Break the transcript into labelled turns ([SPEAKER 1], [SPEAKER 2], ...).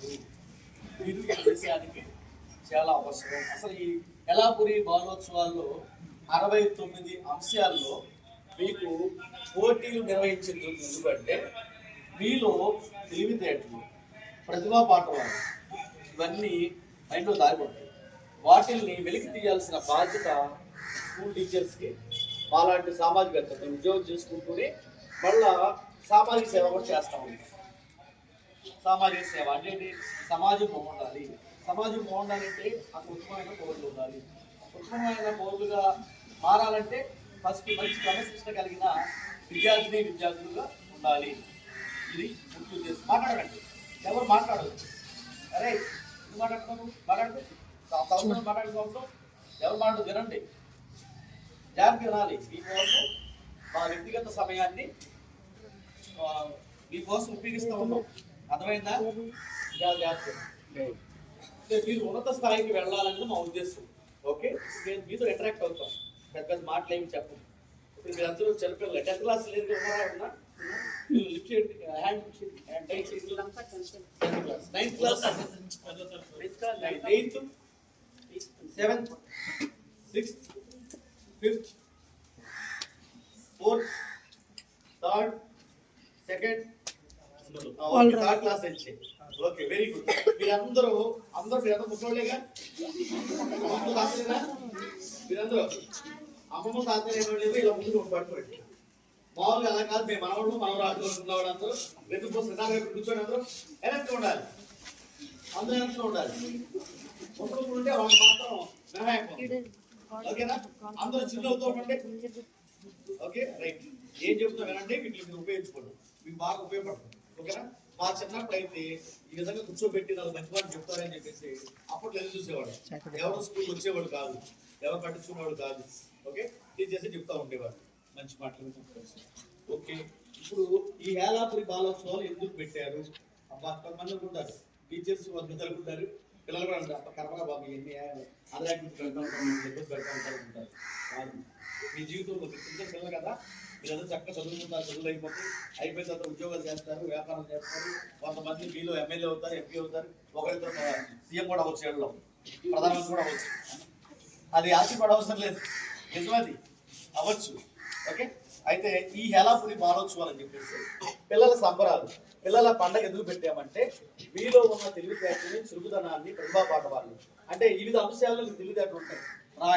[SPEAKER 1] కాదు. మీరు ఈ దేశానికి చాలా అవసరం. అసలు ఈ యెల్లాపురి బాలోత్సవాల్లో 69 అంశాల్లో మీకు పోటీలు నిర్వహించింది ఎందుకంటే మీలో తెలివితేటలు, ప్రతిభా పాఠవాలు ఇవన్నీ మైండ్లో దారిపోతాయి. వాటిల్ని వెలికి తీయాల్సిన బాధ్యత స్కూల్ టీచర్స్కి, మాలాంటి సామాజికవేత్తలు ఉద్యోగం చేసుకుంటూనే మళ్ళా సామాజిక సేవ కూడా చేస్తూ ఉంటాం. సామాజిక సేవ అంటే సమాజం బాగుండాలి. సమాజం బాగుండాలంటే అక్కడ ఉత్తమమైన పౌరులు ఉండాలి. ఉత్తమమైన పౌరులుగా మారాలంటే ఫస్ట్ మంచి క్రమశిక్షణ కలిగిన విద్యార్థులుగా ఉండాలి. ఇది ముఖ్య ఉద్దేశం. మాట్లాడండి, ఎవరు మాట్లాడదు. అరే నువ్వు మాట్లాడుతున్నావు, మాట్లాడుకోవచ్చు. ఎవరు మాట్లాడు వినండి, జాగ్రత్త వినాలి. మీకోసం మా వ్యక్తిగత సమయాన్ని మీకోసం ఉపయోగిస్తూ ఉన్నాం. అర్థమైందా? జాగ్రత్త. మీరు ఉన్నత స్థాయికి వెళ్ళాలని మా ఉద్దేశం. ఓకే, నేను మీతో ఇంటరాక్ట్ అవుతాం. పెద్ద పెద్ద మాటలు ఏమి చెప్పండి. ఇప్పుడు మీరు అందరూ చిన్నపిల్లలు 10th క్లాస్ లేదు ఉన్నారా? లిఫ్ట్ చేయండి, హ్యాండ్ చేయండి. 9th class, 8th, 7th, 6th, 5th, 4th, 3rd, 2nd, third class వచ్చి. Okay, very good. మీరందరూ ముసలోళ్ళేగా, అమ్మమ్మ తాతలేదా? మీరందరూ అమ్మమ్మ తాతలేదో లేదు, ఇలా ముందు పట్టుకోండి. మామూలుగా అలా కాదు, మేము మనవాళ్ళు మనవరాళ్ళు ఉన్నవాడు అందరూ వెతుకు కూర్చొని అందరూ వెనక్కి ఉండాలి. అందరూ వెనక్కి ఉండాలి. ముసలు ఉంటే వాళ్ళకి మాత్రం మినహాయింపు. ఓకేనా? అందరూ చిన్నతో ఉండండి. Okay, right. ఏం చెప్తున్నా వినండి, మీకు ఉపయోగించుకోండి, మీకు బాగా ఉపయోగపడుతుంది. ఓకేనా? మా చిన్నప్పుడు అయితే ఈ విధంగా కూర్చోబెట్టి నాకు మంచి వాళ్ళు చెప్తారని చెప్పేసి అప్పట్లో ఎదురు చూసేవాడు. ఎవరు స్కూల్ వచ్చేవాడు కాదు, ఎవరు పట్టించుకునేవాడు కాదు. ఓకే, టీచర్స్ చెప్తా ఉండేవాడు మంచి మాటలు. ఓకే, ఇప్పుడు ఈ యెల్లాపురి బాలోత్సవాలు ఎందుకు పెట్టారు? అబ్బా, కొంతమంది అనుకుంటారు టీచర్స్ వంద అనుకుంటారు, పిల్లలు కూడా అంటారు అప్ప కర్మగా బాబు ఎన్ని అదర్ యాక్టివిటీస్ పెడతా ఉంటారు. కాదు, మీ జీవితంలో చిన్న పిల్లలు కదా, మీరందరూ చక్కగా చదువుకుంటారు, చదువులు అయిపోయిన తర్వాత ఉద్యోగాలు చేస్తారు, వ్యాపారం చేస్తారు. కొంతమంది మీలో ఎమ్మెల్యే అవుతారు, ఎంపీ అవుతారు, ఒకరితో సీఎం కూడా అవ్వచ్చు, ఏళ్ళలో ప్రధానమంత్రి కూడా అవ్వచ్చు. అది ఆశపడవసరం లేదు, నిజమది అవ్వచ్చు. ఓకే, అయితే ఈ యెల్లాపురి బాలోత్సవాలు అని చెప్పేసి పిల్లల సంబరాలు, పిల్లల పండగ ఎందుకు పెట్టామంటే మీలో ఉన్న తెలివితేటని, చురుకుదనాన్ని, ప్రతిభా పాఠవాళ్ళు అంటే వివిధ అంశాల్లో తెలివితేటలు ఉంటాయి.